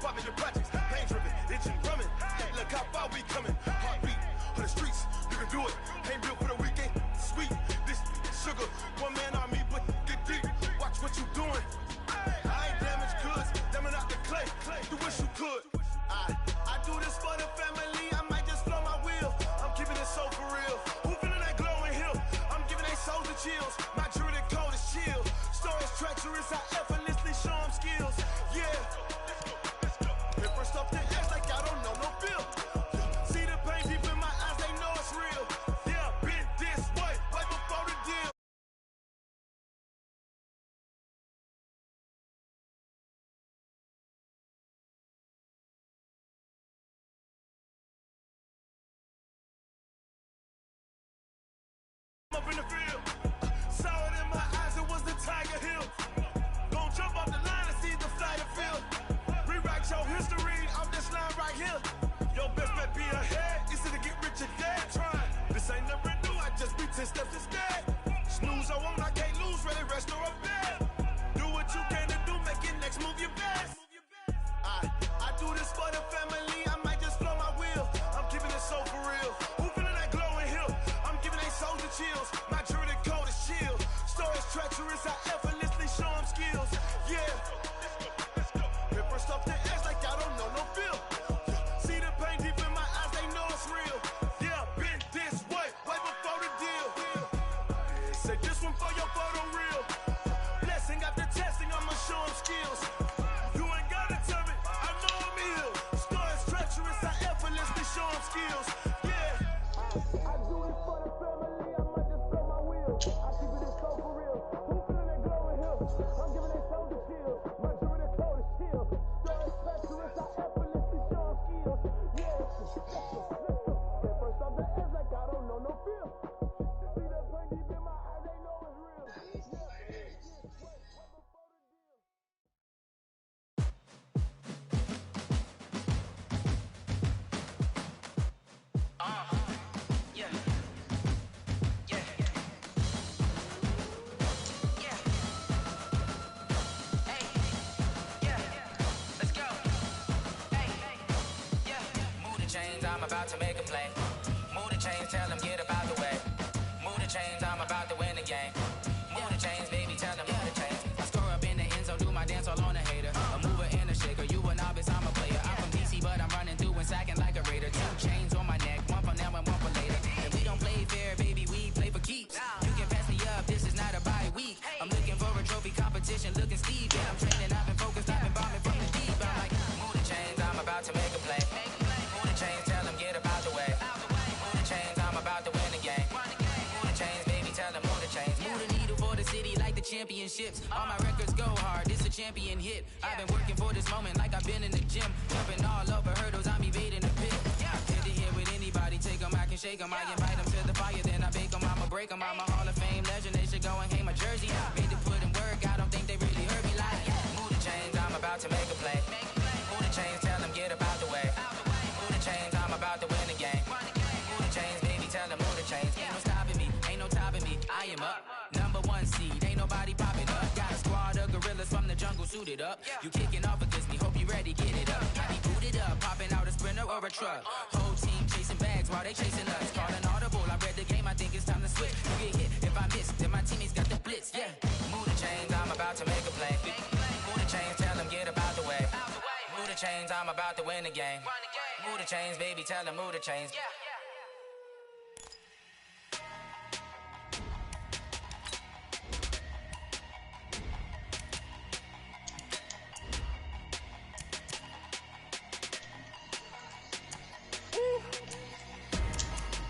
popping the projects, pain driven, engine drumming. Look how far we coming. Heartbeat on the streets, you can do it. Ain't built for the weekend. Sweet, this sugar, one man army, but get deep. Watch what you doing. I ain't damaged goods, damn out the clay. You wish you could. I do this for the family. I might just blow my wheel. I'm keeping it so for real. Who feeling that glowing hill? I'm giving they souls the chills. My jewelry code is chill. Stories treacherous, I effortlessly show them skills. Yeah. Paper stuff the edge like I don't know no feel. See the pain deep in my eyes, they know it's real. Yeah, been this way, right before the deal. Up in the field, saw it in my eyes, it was the Tiger Hill. Gon' jump off the line and see the flight of field. Rewrite your history off this line right here. Your best bet be ahead, easy to get rich or dead. Trying, this ain't never new, I just be 10 steps instead. Snooze I won't, I can't lose, ready, rest or a bed. Do what you can to do, make your next move your best. I do this for the family, I might just blow my wheel. I'm keeping it so for real. Who feeling that glowing hill? I'm giving they souls the chills. My jewelry code is chill. Stories treacherous, I effortlessly show them skills. Yeah. Paper stuff the edge like I don't know no feel. See the pain deep in my eyes, they know it's real. Yeah, been this way, right before the deal. Say this one for your photo real. Blessing after testing, I'ma show them skills. You ain't gotta tell me, I know I'm ill. Stories treacherous, I effortlessly show them skills. Yeah. I do it for the family, I might just blow my wheel. I keep it so for real. Who feeling that glowing hill? I'm giving they souls the chills. My jewelry code is chill. Stories treacherous, I effortlessly show them skills. Yeah. At first off the edge like I don't know no feel. See that pain deep in my eyes, they know it's real. I'm about to make a play. Move the chains, tell them get up out the way. Move the chains, I'm about to win the game. Move the chains, baby, tell them move the chains. I score up in the end zone, do my dance all on a hater. A mover and a shaker, you a novice, I'm a player. I'm from DC, but I'm running through and sacking like a raider. 2 chains on my neck, one for now and one for later. And we don't play fair, baby, we play for keeps. You can pass me up, this is not a bye week. I'm looking for a trophy competition, looking Steve. Yeah, I'm training, I've been focused, I've been bombing from the deep. I'm like, move the chains, I'm about to make a play. Move the chains, tell them get up out the way. Move the chains, I'm about to win the game. Move the chains, baby, tell them move the chains. Move the needle for the city like the championships. All my records go hard, this a champion hit. I've been working for this moment like I've been in the gym. Jumping all over hurdles, I'm evading the pit. Hit to hit with anybody, take them, I can shake them. I invite them to the fire, then I bake them, I'ma break them. I'm a Hall of Fame legend, they should go and hang my jersey. Made to put in work, I don't think they really heard me like. Move the chains, I'm about to make a play. Move the chains, tell them get up out the way. Move the chains, I'm about to win the game. Move the chains, baby, tell them move the chains. Ain't no stopping me, ain't no topping me. I am up, #1 seed, ain't nobody popping up. Got a squad of gorillas from the jungle suited up. You kicking off against me, hope you ready, get it up. I be booted up, popping out a sprinter or a truck. Whole team chasing bags while they chasing us. Calling audible, I read the game, I think it's time to switch. You get hit if I miss, then my teammates got the blitz. Yeah, move the chains, I'm about to make a play. Move the chains, tell them get up out the way. Move the chains, I'm about to win the game. Move the chains, baby, tell them move the chains.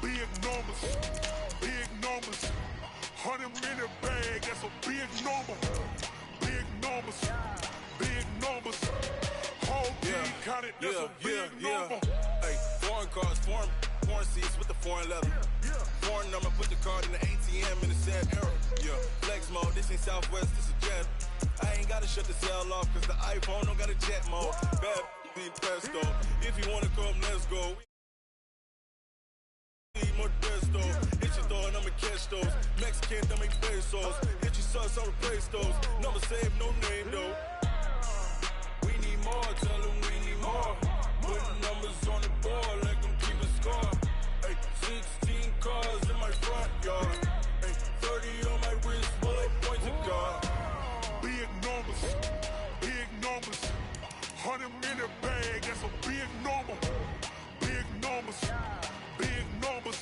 Big numbers, big numbers. 100 minute bag, that's a big number. Big numbers, big numbers. Whole team counted, that's a big number. Hey, foreign cars, foreign seats with the foreign leather. Foreign number, put the card in the ATM in the sad era. Yeah, flex mode, this ain't Southwest, this is Jet. I ain't gotta shut the cell off, cause the iPhone don't got a jet mode. Bad need pesto. If you wanna come, let's go. Need more desto. Hit your door and I'ma catch those. Mexican, don't make pesos. Hit your sus, I'll replace those. Number save, no name though. We need more, tell them we need 100 minute bag, that's a big number. Big numbers, big numbers.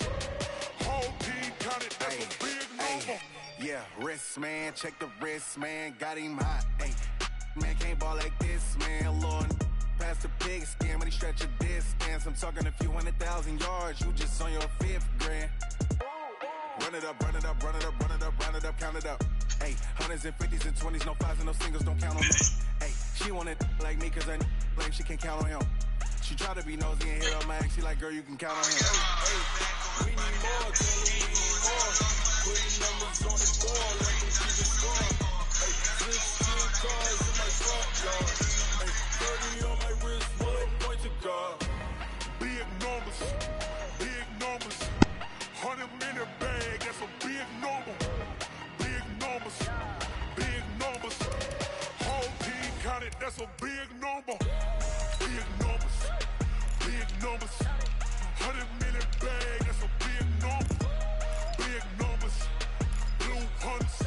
Whole team counted, that's a big number. Yeah, wrist, man, check the wrist, man, got him hot. Ay, man, can't ball like this, man, Lord. Past the pig skin when he stretch a distance. I'm talking a few 100,000 yards, you just on your 5th grand. Run it up, run it up, run it up, run it up, run it up, count it up. Hey, hundreds and 50s and 20s, no 5s and no singles, don't count on them. Hey, she wanted like me cause her like she can't count on him. She tried to be nosy and hit on my ex, she like, girl, you can count on him. Hey, we need more, tell them we need more. Putting numbers on the board, let them keep it going. Hey, 16 cars in my front yard. Hey, 30 on my wrist, one point to God. Big numbers, big numbers. 100 minute bag, that's a big number. Big numbers, big numbers. Whole team counted, that's a big number. Big numbers, big numbers. 100 minute bag, that's a big number. Big numbers, blue hunts.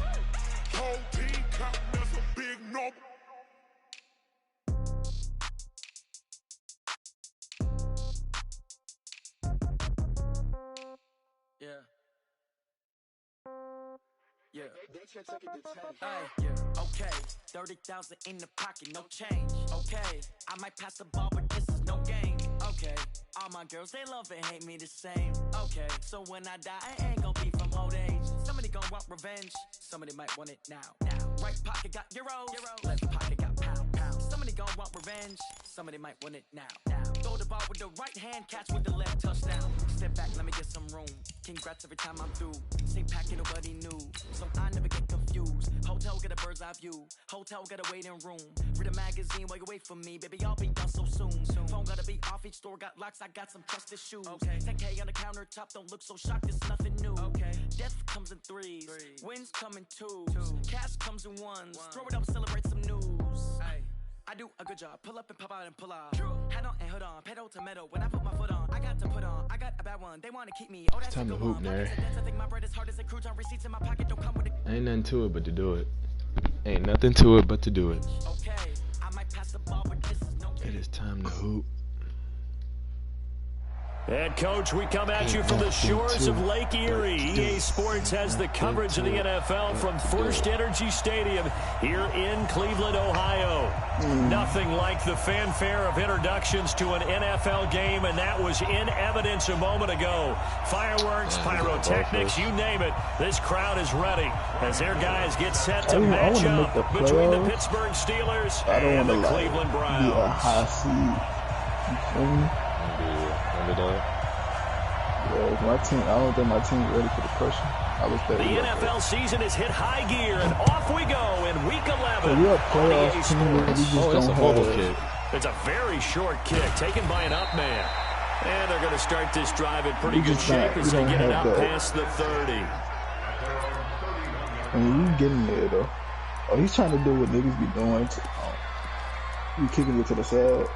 Whole team counting, that's a big number. Yeah. Yeah. Okay. 30,000 in the pocket, no change. Okay. I might pass the ball, but this is no game. Okay. All my girls, they love and hate me the same. Okay. So when I die, I ain't gonna be from old age. Somebody gonna want revenge. Somebody might want it now. Right pocket got euros. Left pocket got pound. Somebody gonna want revenge. Somebody might want it now. Throw the ball with the right hand, catch with the left, touchdown. Step back, let me get some room. Congrats every time I'm through. Say packing, nobody knew. So I never get confused. Hotel get a bird's eye view. Hotel get a waiting room. Read a magazine while you wait for me. Baby, I'll be done so soon. Phone gotta be off, each store got locks. I got some trusted shoes. 10K on the countertop, don't look so shocked, it's nothing new. Death comes in threes. Wins come in twos. Cash comes in ones. Throw it up, celebrate some news. I do a good job. Pull up and pop out and pull out. Head on and hood on. Pedal to metal. When I put my foot on, I got to put on. I got a bad one. They want to keep me. Oh, that's time to hoop, Nary. Ain't nothing to it but to do it. Ain't nothing to it but to do it. It is time to hoop. And Coach, we come at you from the shores of Lake Erie. EA Sports has the coverage of the NFL from First Energy Stadium here in Cleveland, Ohio. Nothing like the fanfare of introductions to an NFL game, and that was in evidence a moment ago. Fireworks, pyrotechnics, you name it. This crowd is ready as their guys get set to match up between the Pittsburgh Steelers and the Cleveland Browns. Yeah, my team, I don't think my team's ready for the pressure. The NFL season is hit high gear, and off we go in Week 11. So we're a playoff team, it's a horrible kick. It's a very short kick taken by an up man. And they're going to start this drive in pretty good shape as they get it up past the 30. I mean, you getting there, though. Oh, he's trying to do what niggas be doing. You kicking it to the side.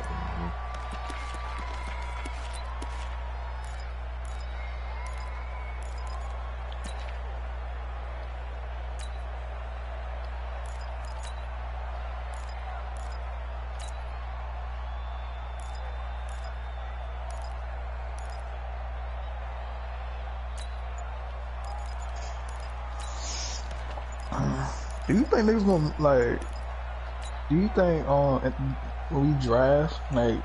Do you think niggas gonna, like, do you think when we draft, like,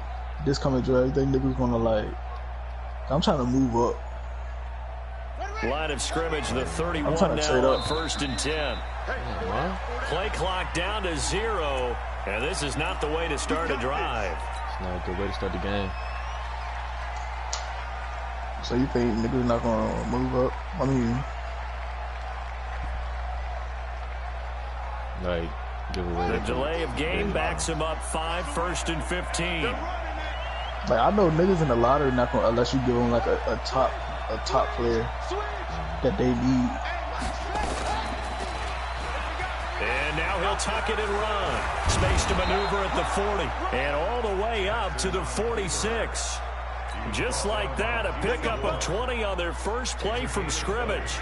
this coming draft, you think niggas gonna, like, I'm trying to move up. Line of scrimmage, the 31 now on 1st and 10. Play clock down to 0, and this is not the way to start a drive. It's not a good way to start the game. So you think niggas not gonna move up? I mean, like, give away the delay of game backs him up 5, 1st and 15. Like, I know niggas in the lottery not gonna, unless you give them like a top player that they need. And now he'll tuck it and run. Space to maneuver at the 40 and all the way up to the 46. Just like that, a pickup of 20 on their first play from scrimmage.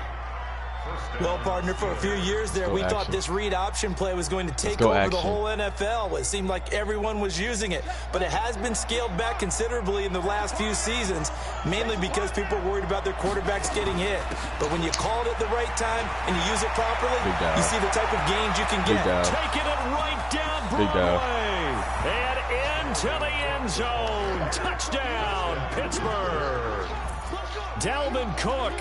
Well, partner, for a few years there, we thought this read option play was going to take over the whole NFL. It seemed like everyone was using it, but it has been scaled back considerably in the last few seasons, mainly because people are worried about their quarterbacks getting hit. But when you call it at the right time and you use it properly, you see the type of gains you can get. Taking it right down Broadway and into the end zone. Touchdown, Pittsburgh. Dalvin Cook.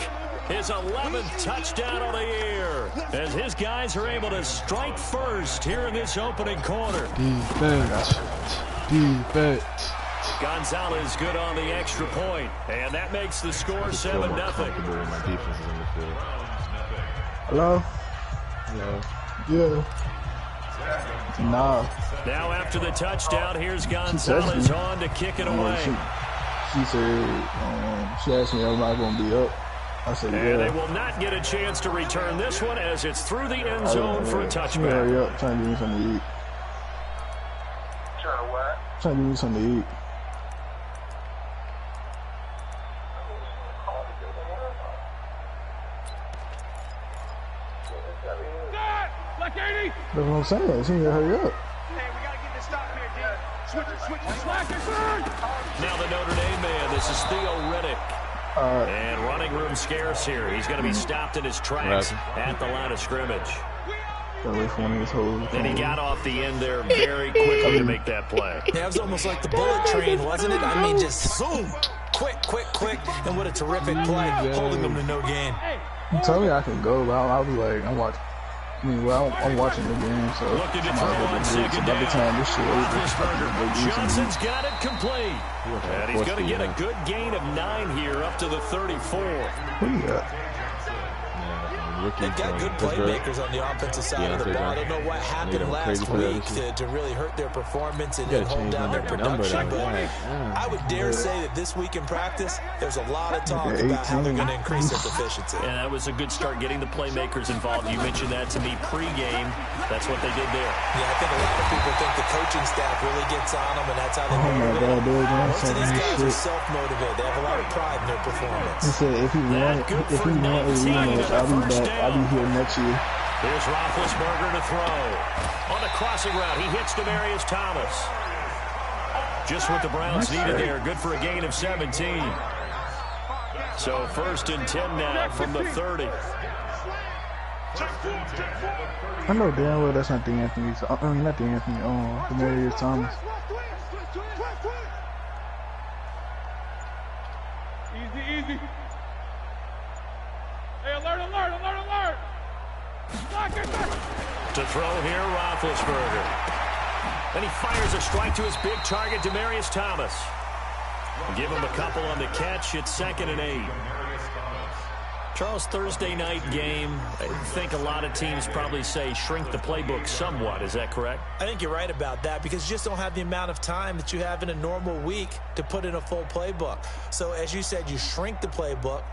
His 11th touchdown of the year as his guys are able to strike first here in this opening quarter. Defense. Gonzalez good on the extra point, and that makes the score 7-0. Hello? Yeah. Nah. Now after the touchdown, here's Gonzalez on to kick it away. She said, she asked me, am I going to be up? I said, and they will not get a chance to return this one as it's through the end zone for a touchback. Hurry up, trying to give me something to eat. Trying to what? Trying to give me something to eat. That's what I'm saying. She need to hurry up. Now the Notre Dame man, this is Theo Riddick. And running room scarce here. He's going to be stopped in his tracks at the line of scrimmage. Then he got off the end there very quickly to make that play. Yeah, it was almost like the bullet train, wasn't it? I mean, just zoom. Quick. And what a terrific play, holding them to no gain. You told me I can go, but I was like, I'm watching. I'm watching the game, so looking to throw on second down. Johnson's got it complete. And he's going to get a good gain of 9 here up to the 34. What do you got? They've got good playmakers on the offensive side of the ball. I don't know what happened last week to really hurt their performance and hold down their production, but I would dare say that this week in practice, there's a lot of talk about how they're going to increase their efficiency. And that was a good start getting the playmakers involved. You mentioned that to me pregame. That's what they did there. Yeah, I think a lot of people think the coaching staff really gets on them, and that's how they motivate. Most of these guys are self-motivated. They have a lot of pride in their performance. He said if he won a rematch, I'll be back. I'll be here next year. Here's Roethlisberger to throw. On the crossing route, he hits Demaryius Thomas. Just what the Browns needed there. Good for a gain of 17. So 1st and 10 now from the 30. I know damn well that's not the Anthony. I mean, not the Anthony. Demaryius Thomas. Easy. Hey, alert! To throw here, Roethlisberger. Then he fires a strike to his big target, Demaryius Thomas. Give him a couple on the catch. It's 2nd and 8. Charles, Thursday night game, I think a lot of teams probably say shrink the playbook somewhat. Is that correct? I think you're right about that because you just don't have the amount of time that you have in a normal week to put in a full playbook. So as you said, you shrink the playbook,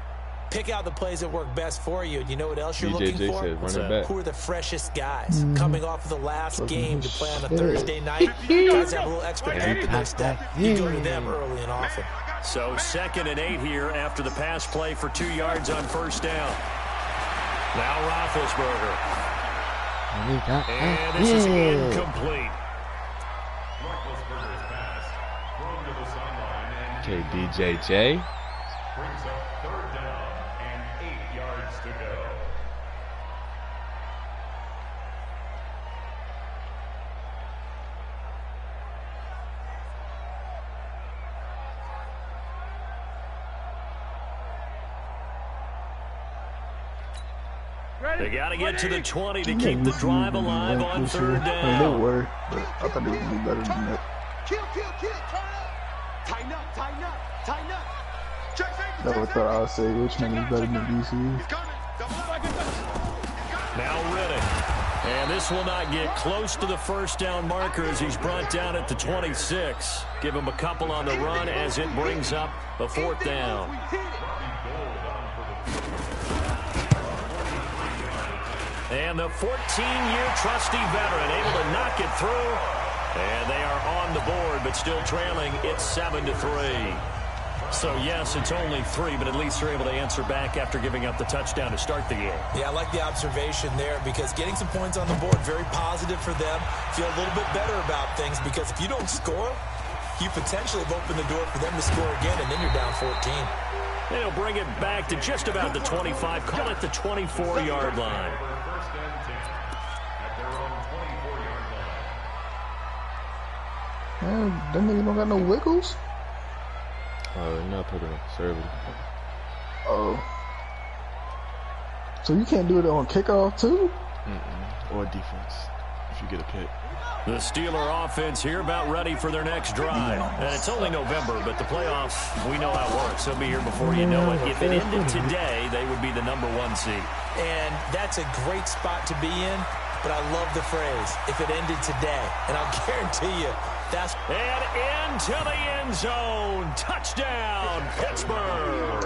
pick out the plays that work best for you. You know what else you're looking for? Who are the freshest guys coming off of the last game to play on a Thursday night? Guys have a little extra pep in their step. You go to them early and often. So 2nd and 8 here after the pass play for 2 yards on 1st down. Now Roethlisberger. And this is incomplete. Okay, DJJ. Brings up 3rd down and 8 yards to go. They got to get to the 20 to keep the drive alive on 3rd down. They were, but I thought they would be better than that. Tighten up. That's what I thought I would say. Richmond is better than DC. Now Riddick. And this will not get close to the 1st down marker as he's brought down at the 26. Give him a couple on the run as it brings up the 4th down. And the 14-year trusty veteran able to knock it through. And they are on the board, but still trailing. It's 7-3. So, yes, it's only 3, but at least they're able to answer back after giving up the touchdown to start the game. Yeah, I like the observation there because getting some points on the board, very positive for them. Feel a little bit better about things because if you don't score, you potentially have opened the door for them to score again, and then you're down 14. They'll bring it back to just about the 25, call it the 24-yard line. Man, them niggas don't got no wiggles? Not pretty conservative. Oh. So you can't do it on kickoff, too? Or defense, if you get a pick. The Steeler offense here about ready for their next drive. And it's only November, but the playoffs, we know how it works. They'll be here before you know it. If it ended today, they would be the #1 seed. And that's a great spot to be in, but I love the phrase, if it ended today. And I'll guarantee you, that's... And into the end zone. Touchdown, Pittsburgh.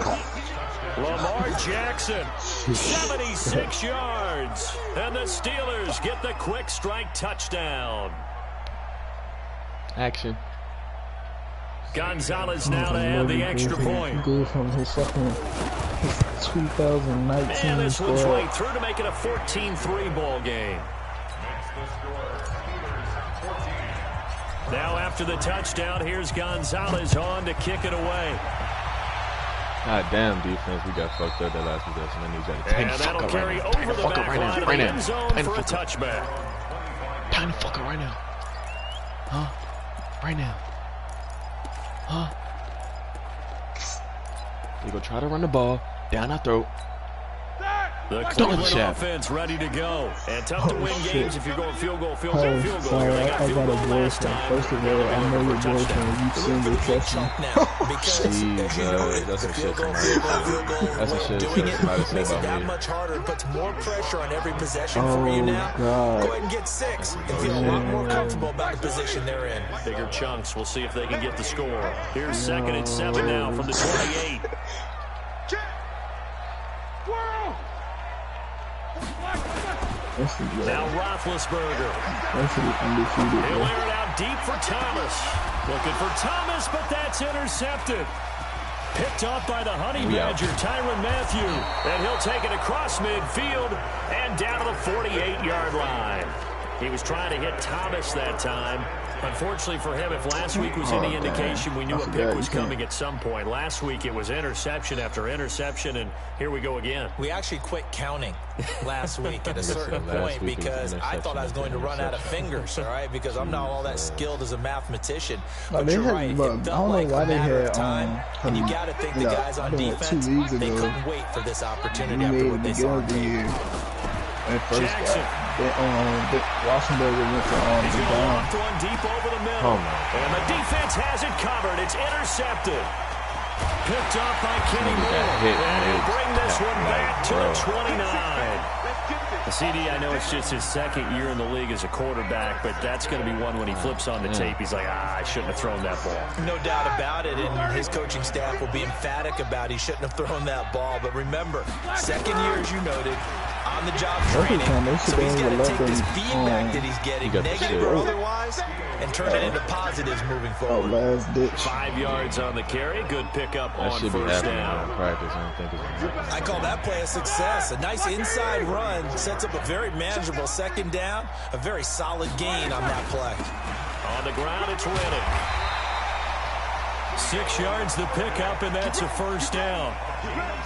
Lamar Jackson, 76 yards. And the Steelers get the quick strike touchdown. Action. Gonzalez now to add the extra point. Good from his second 2019 And this one's squad. right through to make it a 14-3 ball game. Now after the touchdown, here's Gonzalez on to kick it away. God damn defense, we got fucked up that last possession. I need that. And that'll carry over the back line of the end zone for a touchback. Tiny fucker right now. Huh? Right now. Huh? We go try to run the ball down our throat. The Cleveland offense ready to go. And tough to win games if you're going field goal. They got field goal last time. First of all, I know your boyfriend. You've seen the question. Jesus, that's a shit somebody. That's a shit somebody said Makes it that about me. much harder. It puts more pressure on every possession for you now. God. Go ahead and get 6 and feel a lot more comfortable about the position they're in. Bigger chunks. We'll see if they can get the score. Here's 2nd and 7 now from the 28. Now Roethlisberger. He'll air it out deep for Thomas. Looking for Thomas, but that's intercepted. Picked up by the Honey Badger, Tyrann Mathieu. And he'll take it across midfield and down to the 48-yard line. He was trying to hit Thomas that time. Unfortunately for him, if last week was any indication, we knew a pick was coming at some point. Last week it was interception after interception, and here we go again. We actually quit counting last week at a certain point because I thought I was going to run out of fingers, all right, because I'm not all that skilled as a mathematician. But you're right, it felt like a matter of time, and you got to think the guys on defense, they couldn't wait for this opportunity after what they saw on tape. At first, Roethlisberger went for He's the going to down. loft one deep over the middle. And the defense has it covered. It's intercepted. Picked off by Kenny Moore. And he'll bring this one back to the 29. CD, I know it's just his 2nd year in the league as a quarterback, but that's going to be one when he flips on the tape. He's like, I shouldn't have thrown that ball. No doubt about it, and his coaching staff will be emphatic about he shouldn't have thrown that ball. But remember, 2nd year, as you noted, on-the-job training, so he's got to take this feedback that he's getting, negative or otherwise, and turn it into positives moving forward. Last ditch. 5 yards on the carry. Good pickup on first down. I call that play a success. A nice inside run sets up a very manageable 2nd down. A very solid gain on that play. On the ground, it's Riddick. 6 yards the pickup, and that's a first down.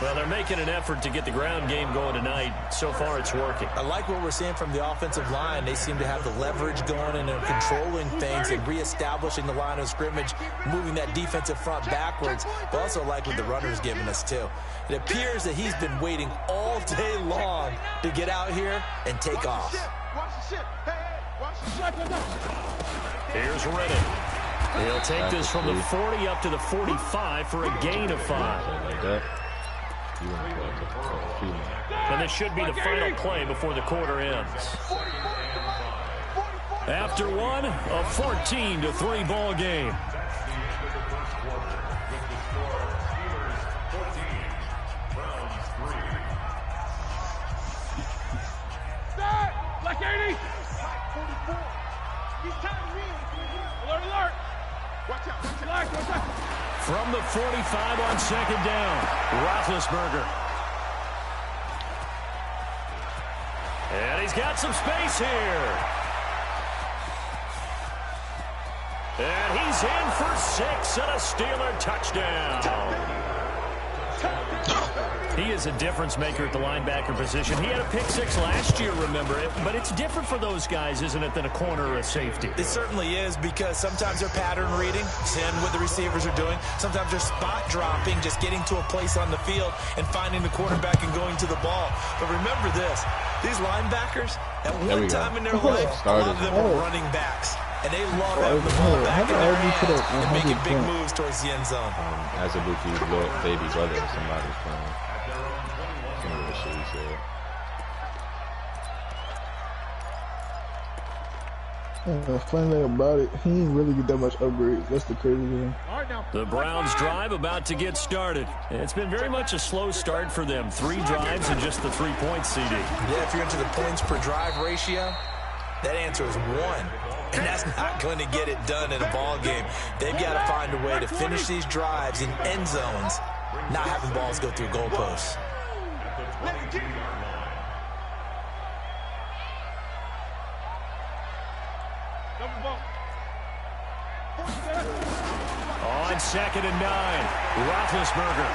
Well, they're making an effort to get the ground game going tonight. So far, it's working. I like what we're seeing from the offensive line. They seem to have the leverage going, and they're controlling things and reestablishing the line of scrimmage, moving that defensive front backwards. But also like what the runner's giving us, too. It appears that he's been waiting all day long to get out here and take off. Here's Riddick. He'll take this from the 40 up to the 45 for a gain of 5. And this should be the final play before the quarter ends. After one, a 14-3 ball game. Black 80! 44! He's time to win! Alert, alert! Watch out, watch out! Watch out! From the 45 on second down, Roethlisberger. And he's got some space here. And he's in for 6 and a Steeler touchdown. He is a difference maker at the linebacker position. He had a pick 6 last year, remember it. But it's different for those guys, isn't it, than a corner or a safety? It certainly is, because sometimes they're pattern reading, seeing what the receivers are doing. Sometimes they're spot dropping, just getting to a place on the field and finding the quarterback and going to the ball. But remember this, these linebackers, at one time in their life, a lot of them were running backs. And they love having the ball back in their hands and making big moves towards the end zone. As a Buki's little baby brother, somebody's playing. Some of the shit he said. The funny thing about it, he ain't really get that much upgrades. That's the crazy thing. The Browns drive about to get started. It's been very much a slow start for them. 3 drives and just the 3 points, CD. Yeah, if you're into the points per drive ratio, that answer is 1. And that's not going to get it done in a ball game. They've got to find a way to finish these drives in end zones, not having balls go through goalposts. On second and 9, Roethlisberger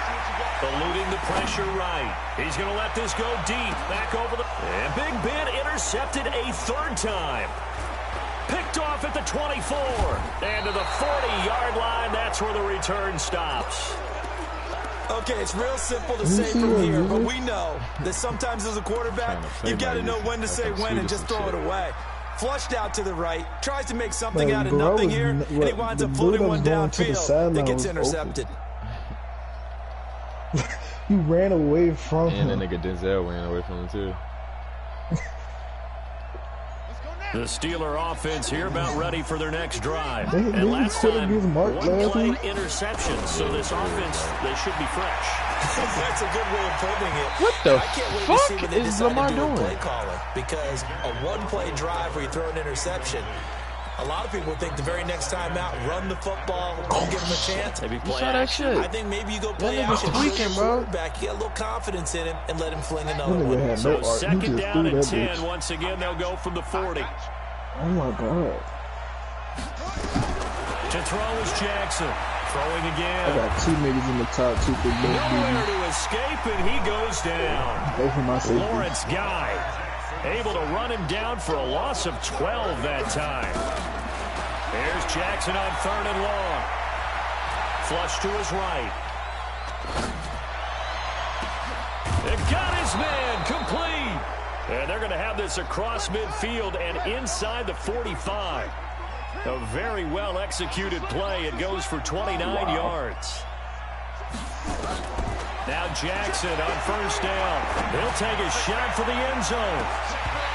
eluding the pressure right. He's going to let this go deep. Back over the... And Big Ben intercepted a 3rd time. Picked off at the 24. And to the 40-yard line, that's where the return stops. Okay, it's real simple to say from here, but we know that sometimes as a quarterback, you've got to know when to say when and just throw it away. Flushed out to the right, tries to make something out of nothing here, and he winds up floating one downfield that gets intercepted. You ran away from him. And the nigga Denzel ran away from him, too. The Steeler offense here about ready for their next drive. And last time, one play week? interceptions, so this offense, they should be fresh. That's a good way of putting it. What the I can't wait to see what they is decide Lamar to do with doing? play calling, because a one-play drive where you throw an interception, a lot of people think the very next time out, run the football, don't give him a chance. Maybe You play saw that shit. I think maybe you go play action, tweaking, bro. Back, you get a little confidence in him, and let him fling another That nigga one. had So no art. He second just down threw and that 10. bitch. Once again, they'll go from the 40. Oh my god. To throw is Jackson. Throwing I again. got 2 niggas in the top 2 for both Nowhere BB. to escape, and he goes down. Both of my safeties. Lawrence Guy able to run him down for a loss of 12 that time. Here's Jackson on 3rd and long. Flush to his right. It got his man complete. And they're going to have this across midfield and inside the 45. A very well executed play. It goes for 29 yards. Now Jackson on 1st down. He'll take a shot for the end zone.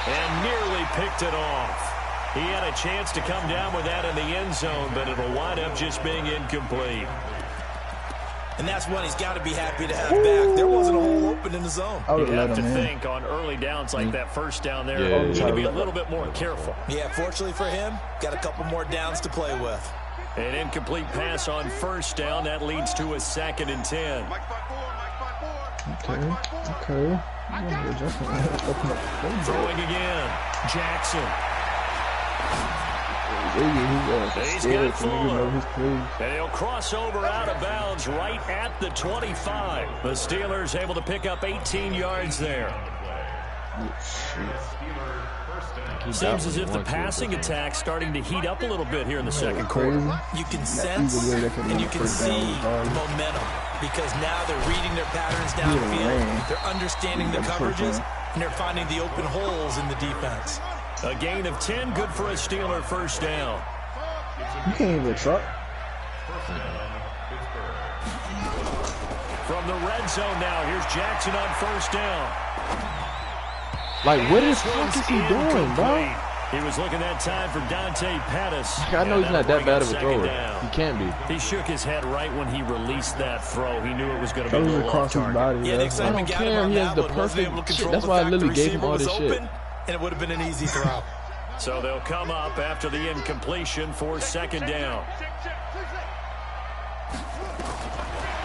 And nearly picked it off. He had a chance to come down with that in the end zone, but it'll wind up just being incomplete. And that's one he's got to be happy to have back. There wasn't a hole open in the zone. I You would have let to him in. think on early downs like that 1st down there, Yeah, you need to be a yeah. little bit more careful. Yeah, fortunately for him, got a couple more downs to play with. An incomplete pass on 1st down. That leads to a 2nd and 10. Okay. Throwing again. Jackson. He's got Fuller. And he'll cross over out of bounds right at the 25. The Steelers able to pick up 18 yards there. Seems as if the passing attack's starting to heat up a little bit here in the 2nd quarter. You can sense and you can see the momentum, because now they're reading their patterns downfield, they're understanding the coverages, and they're finding the open holes in the defense. A gain of 10, good for a Steeler 1st down. You can't even truck. From the red zone now, here's Jackson on 1st down. Like, what This the fuck one's is he doing, bro? incomplete. He was looking that time for Dante Pettis. I know he's not that bad of a 2nd thrower. down. He can't be. He shook his head right when he released that throw. He knew it was going to That be a was little across off his target. body. Yeah, the bro. excitement I got don't him care. on He has that the one. Wasn't able to perfect shit. control That's the why I fact literally the gave him receiver all was this shit. open, and it would have been an easy throw. So they'll come up after the incompletion for 2nd down.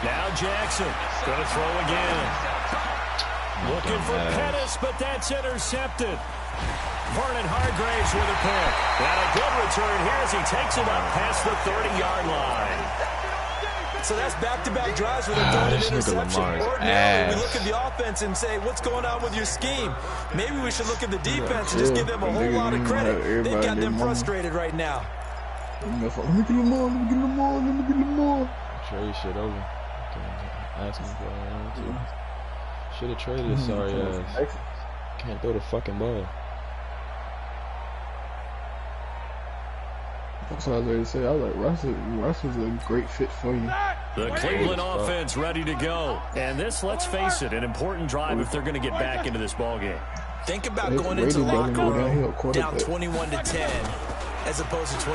Now Jackson going to throw again. Looking for Pettis, but that's intercepted. Vernon Hargraves with a pick. And a good return here as he takes it up past the 30-yard line. So that's back-to-back drives with a third interception. Ordinarily, we look at the offense and say, what's going on with your scheme? Maybe we should look at the defense and just give them a whole lot of credit. They've got them frustrated right now. Let me get Lamar. Trade shit over. Asking for should have traded his sorry ass. Can't throw the fucking ball. That's what I was ready to say. I was like, Russ is a great fit for you. The Cleveland offense ready to go. And this, let's face it, an important drive if they're going to get back into this ballgame. Think about going into the locker room down 21-10 as opposed to 21-3.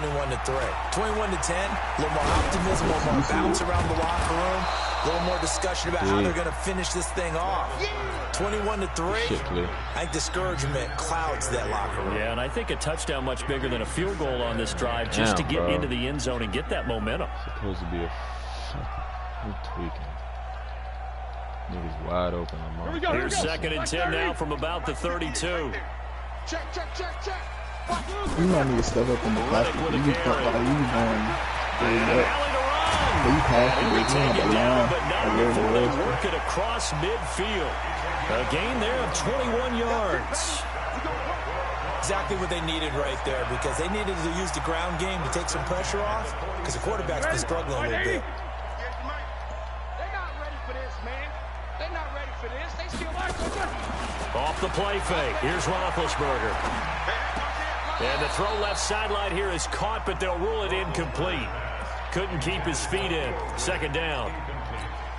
21-10, a little more optimism, a little more bounce around the locker room, a little more discussion about how they're going to finish this thing off. 21-3, I think discouragement clouds that locker room. Yeah, and I think a touchdown much bigger than a field goal on this drive just to get into the end zone and get that momentum. Supposed to be a fucking tweaking. Niggas wide open. Here's 2nd and 10 now from about the 32. Check. You might need to step up in the plastic. You going you pass it, they take it down, but not before they work it across midfield. A gain there of 21 yards. Exactly what they needed right there, because they needed to use the ground game to take some pressure off, because the quarterback's been struggling a little bit. They're not ready for this, man. They're not ready for this. They still like it. Off the play fake. Here's Roethlisberger. And the throw left sideline here is caught, but they'll rule it incomplete. Couldn't keep his feet in. 2nd down.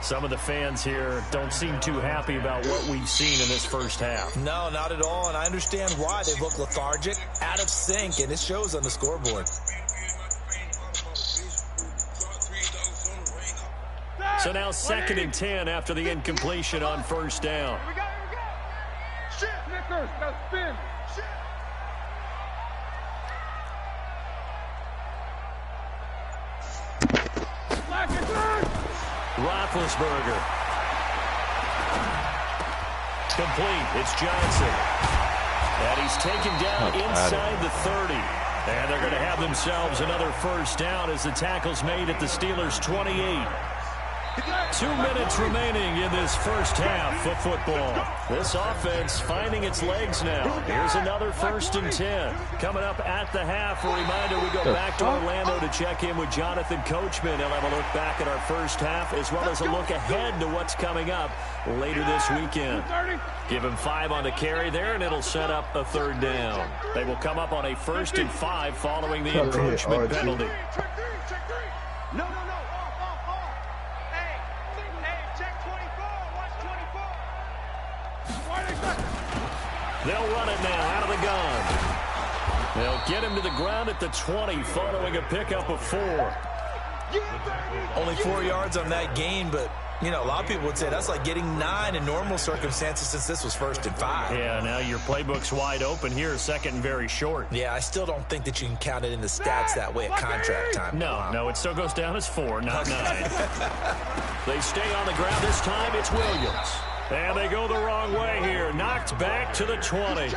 Some of the fans here don't seem too happy about what we've seen in this first half. No, not at all, and I understand why. They look lethargic, out of sync, and it shows on the scoreboard. So now 2nd and 10 after the incompletion on 1st down. Shit, Snickers, now spin. Shit. Roethlisberger. Complete. It's Johnson. And he's taken down inside the 30. And they're going to have themselves another 1st down as the tackle's made at the Steelers' 28. 2 minutes remaining in this first half of football. This offense finding its legs now. Here's another 1st and 10. Coming up at the half, a reminder, we go back to Orlando to check in with Jonathan Coachman. He'll have a look back at our first half as well as a look ahead to what's coming up later this weekend. Give him 5 on the carry there, and it'll set up a 3rd down. They will come up on a 1st and 5 following the encroachment penalty. No. Off. Hey, check 24. Watch 24. They'll run it now out of the gun. They'll get him to the ground at the 20 following a pickup of 4. Only 4 yards on that gain, but, you know, a lot of people would say that's like getting 9 in normal circumstances since this was 1st and 5. Yeah, now your playbook's wide open here, 2nd and very short. Yeah, I still don't think that you can count it in the stats that way at contract time. No, it still goes down as 4, not 9. They stay on the ground this time. It's Williams. And they go the wrong way here. Knocked back to the 20.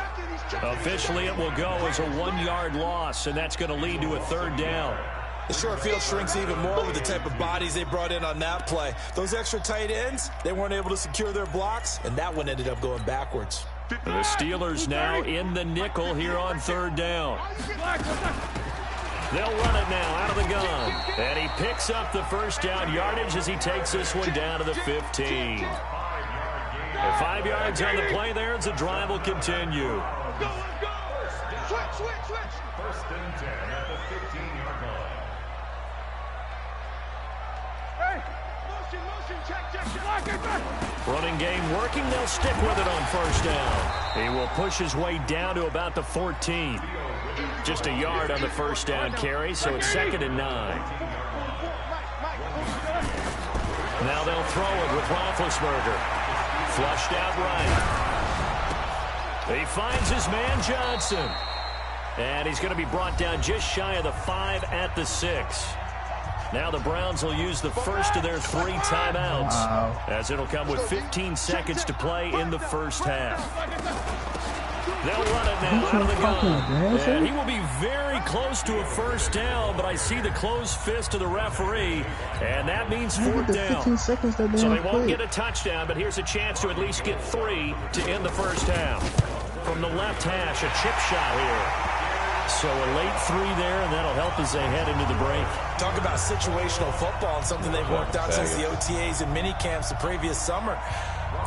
Officially, it will go as a 1-yard loss, and that's going to lead to a 3rd down. The short field shrinks even more with the type of bodies they brought in on that play. Those extra tight ends, they weren't able to secure their blocks, and that one ended up going backwards. The Steelers now in the nickel here on 3rd down. They'll run it now out of the gun. And he picks up the 1st down yardage as he takes this one down to the 15. 5 yards on the play there as the drive will continue. Switch. 1st and 10 at the 15-yard line. Hey, motion, check. Lock it back. Running game working. They'll stick with it on 1st down. He will push his way down to about the 14. Just a yard on the 1st down carry, so it's 2nd and 9. Now they'll throw it with Roethlisberger. Flushed out right. He finds his man Johnson. And he's going to be brought down just shy of the 5 at the 6. Now the Browns will use the first of their 3 timeouts, as it'll come with 15 seconds to play in the first half. They'll run it now out of the gun. And he will be very close to a first down, but I see the closed fist of the referee, and that means 4th down. So they won't get a touchdown, but here's a chance to at least get 3 to end the first half. From the left hash, a chip shot here. So a late 3 there, and that'll help as they head into the break. Talk about situational football and something they've worked out since the OTAs and mini camps the previous summer.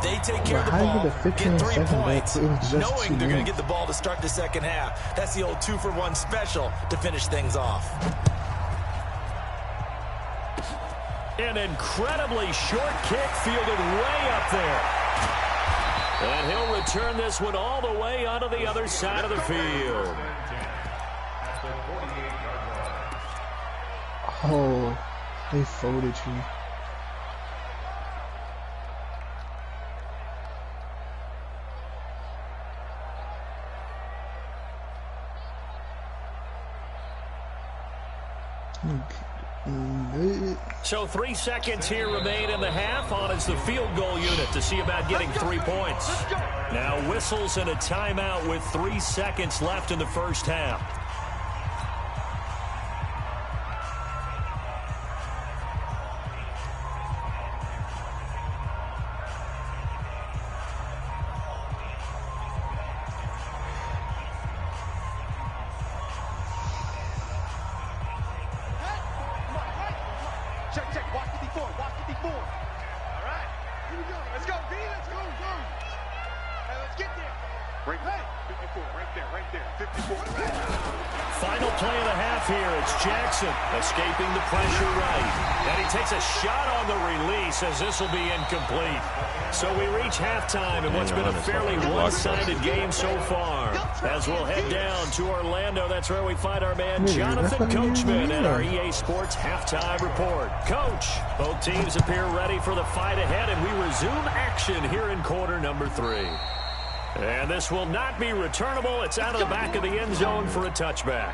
They take care of the ball, get 3 points, knowing they're going to get the ball to start the second half. That's the old 2-for-1 special to finish things off. An incredibly short kick fielded way up there. And he'll return this one all the way onto the other side of the field. Oh, they folded you. So 3 seconds here remain in the half. On is the field goal unit to see about getting 3 points. Now whistles and a timeout with 3 seconds left in the first half. Final play of the half here. It's Jackson escaping the pressure right. And he takes a shot on the release as this will be incomplete. So we reach halftime in what's been a fairly one-sided game so far. As we'll head down to Orlando, that's where we find our man Jonathan Coachman at our EA Sports Halftime Report. Coach, both teams appear ready for the fight ahead, and we resume action here in quarter number 3. And this will not be returnable. It's out of the back of the end zone for a touchback.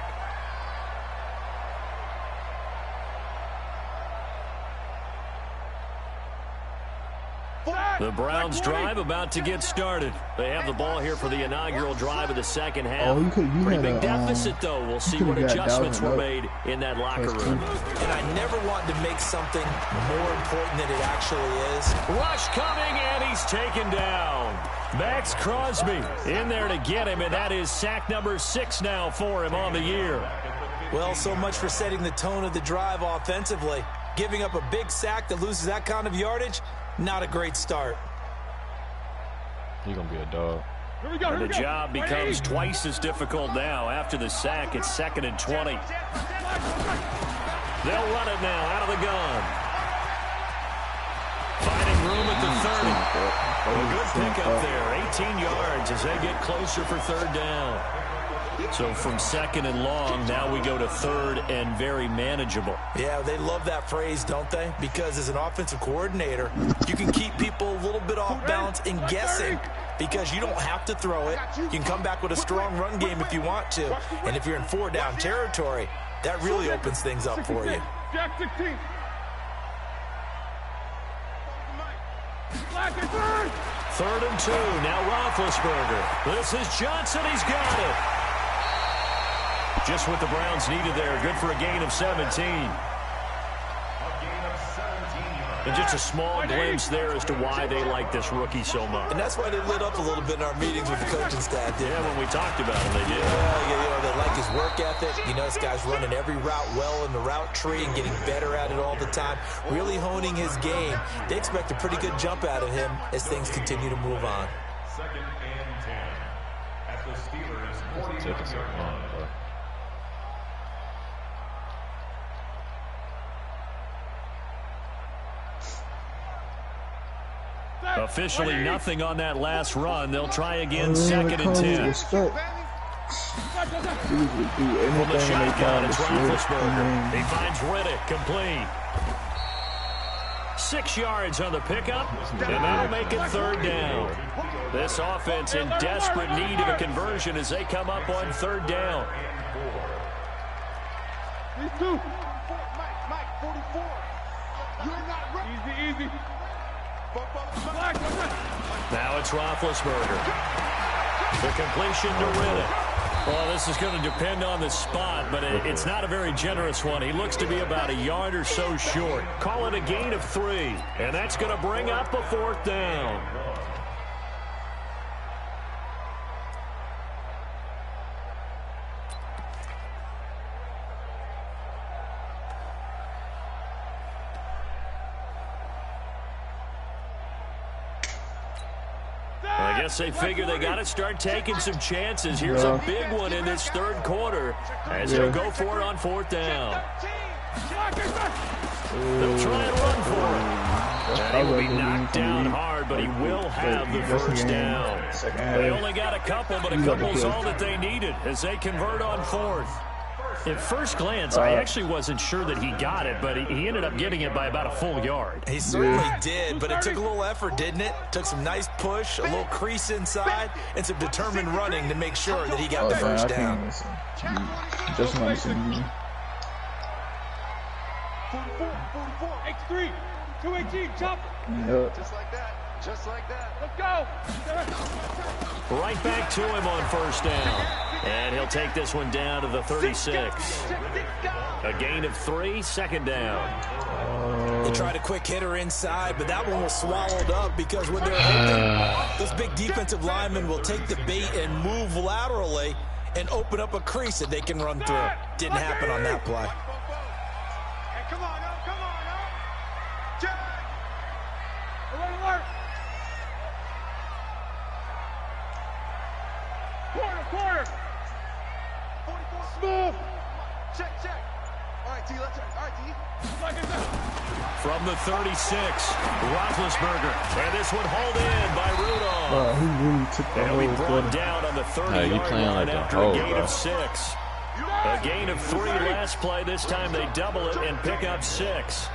The Browns drive about to get started. They have the ball here for the inaugural drive of the second half. Pretty big deficit, though. We'll see what adjustments were made in that locker room. And I never want to make something more important than it actually is. Rush coming, and he's taken down. Max Crosby in there to get him, and that is sack number 6 now for him on the year. Well, so much for setting the tone of the drive offensively. Giving up a big sack that loses that kind of yardage, not a great start. He's going to be a dog. And the job becomes twice as difficult now. After the sack, it's 2nd and 20. They'll run it now out of the gun. Finding room at the 30. A good pickup there. 18 yards as they get closer for 3rd down. So from 2nd and long, now we go to 3rd and very manageable. Yeah, they love that phrase, don't they? Because as an offensive coordinator, you can keep people a little bit off balance and guessing because you don't have to throw it. You can come back with a strong run game if you want to. And if you're in 4-down territory, that really opens things up for you. Jack 16. 3rd and 2. Now Roethlisberger. This is Johnson. He's got it. Just what the Browns needed there. Good for a gain of 17. And just a small glimpse there as to why they like this rookie so much. And that's why they lit up a little bit in our meetings with the coaching staff. Yeah, when we talked about him, they did. Yeah, they like his work ethic. You know, this guy's running every route well in the route tree and getting better at it all the time. Really honing his game. They expect a pretty good jump out of him as things continue to move on. 2nd and 10 at the Steelers' 40-yard line. Officially nothing on that last run. They'll try again 2nd and 10. From the shotgun, it's Roethlisberger. He finds Riddick complete. 6 yards on the pickup, and that'll make it 3rd down. This offense in desperate need of a conversion as they come up on 3rd down. Mike, 44. Now it's Roethlisberger. The completion to Riddick. Well, this is going to depend on the spot, but it's not a very generous one. He looks to be about a yard or so short. Call it a gain of 3, and that's going to bring up a 4th down. I guess they figure they got to start taking some chances. Here's a big one in this 3rd quarter as they'll go for it on 4th down. They'll try and run for it. And he will be knocked down hard, but he will have the 1st down. They only got a couple, but a couple's all that they needed as they convert on 4th. At first glance, I actually wasn't sure that he got it, but he ended up getting it by about a full yard. He certainly did, but it took a little effort, didn't it? Took some nice push, a little crease inside, and some determined running to make sure that he got the 1st down. Just not listening to me. 44, X3, 218, chop. Yep. Just like that. Just like that. Let's go. Right back to him on 1st down. And he'll take this one down to the 36. A gain of 3, 2nd down. They tried a quick hitter inside, but that one was swallowed up because when they're hoping, those big defensive linemen will take the bait and move laterally and open up a crease that they can run through. Didn't happen on that play. Hey, come on, Jack. Alert. Quarter. 44. Smooth. Check. All right, T, let's check. All right, T. From the 36, Roethlisberger. And this one hauled in by Rudolph. He really took the and we whole brought quarter. down on the 30-yard line after a gain of 6. A gain of 3 last play. This time they double it and pick up 6.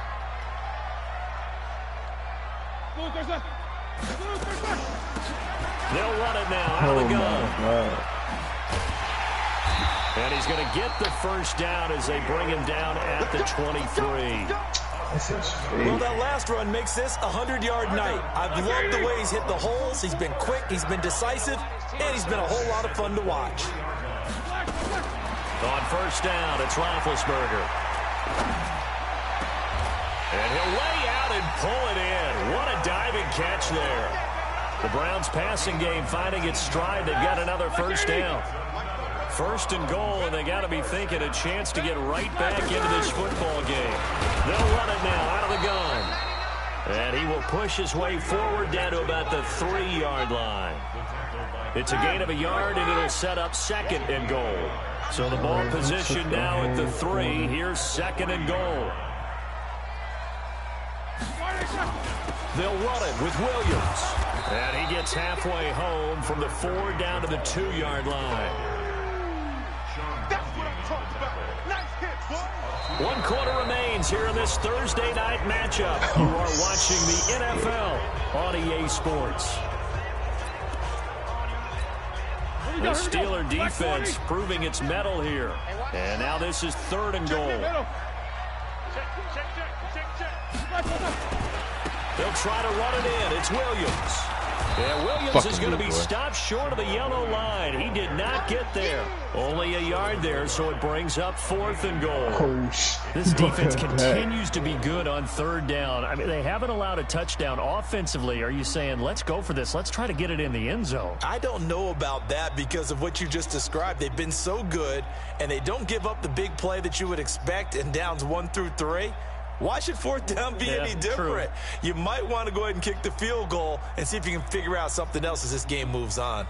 They'll run it now out of the gun. And he's going to get the 1st down as they bring him down at the 23. Well, that last run makes this a 100-yard night. I've loved the way he's hit the holes. He's been quick, he's been decisive, and he's been a whole lot of fun to watch. On 1st down, it's Roethlisberger. And he'll lay out and pull it in. What a diving catch there. The Browns passing game finding its stride. They've got another 1st down. 1st and goal, and they got to be thinking a chance to get right back into this football game. They'll run it now out of the gun. And he will push his way forward down to about the 3-yard line. It's a gain of a yard, and it'll set up 2nd and goal. So the ball position now at the 3. Here's 2nd and goal. They'll run it with Williams. And he gets halfway home from the 4 down to the 2-yard line. That's what I'm talking about. Nice hit, boy. 1 quarter remains here in this Thursday night matchup. You are watching the NFL on EA Sports. The Steeler defense proving its mettle here. And now this is 3rd and goal. They'll try to run it in. It's Williams. Yeah, Williams is going to be stopped short of the yellow line. He did not get there. Only a yard there, so it brings up 4th and goal. This defense continues to be good on 3rd down. I mean, they haven't allowed a touchdown offensively. Are you saying, let's go for this? Let's try to get it in the end zone. I don't know about that because of what you just described. They've been so good, and they don't give up the big play that you would expect in downs 1 through 3. Why should 4th down be any different? True. You might want to go ahead and kick the field goal and see if you can figure out something else as this game moves on.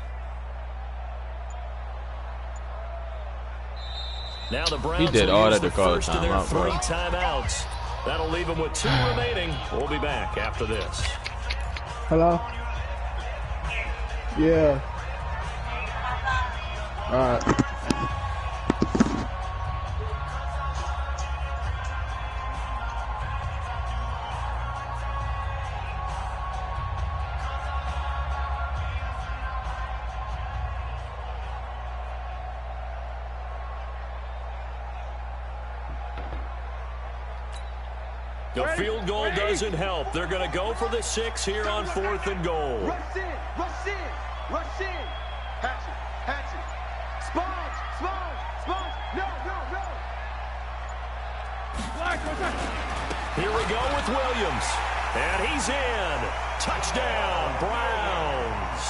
Now the Browns will use the first of their 3 bro. timeouts. That'll leave them with 2 remaining. We'll be back after this. Hello? Yeah. All right. The field goal doesn't help. They're going to go for the 6 here on 4th and goal. Rush in, rush in, rush in. Hatchet. Sponge. No. Here we go with Williams. And he's in. Touchdown, Browns.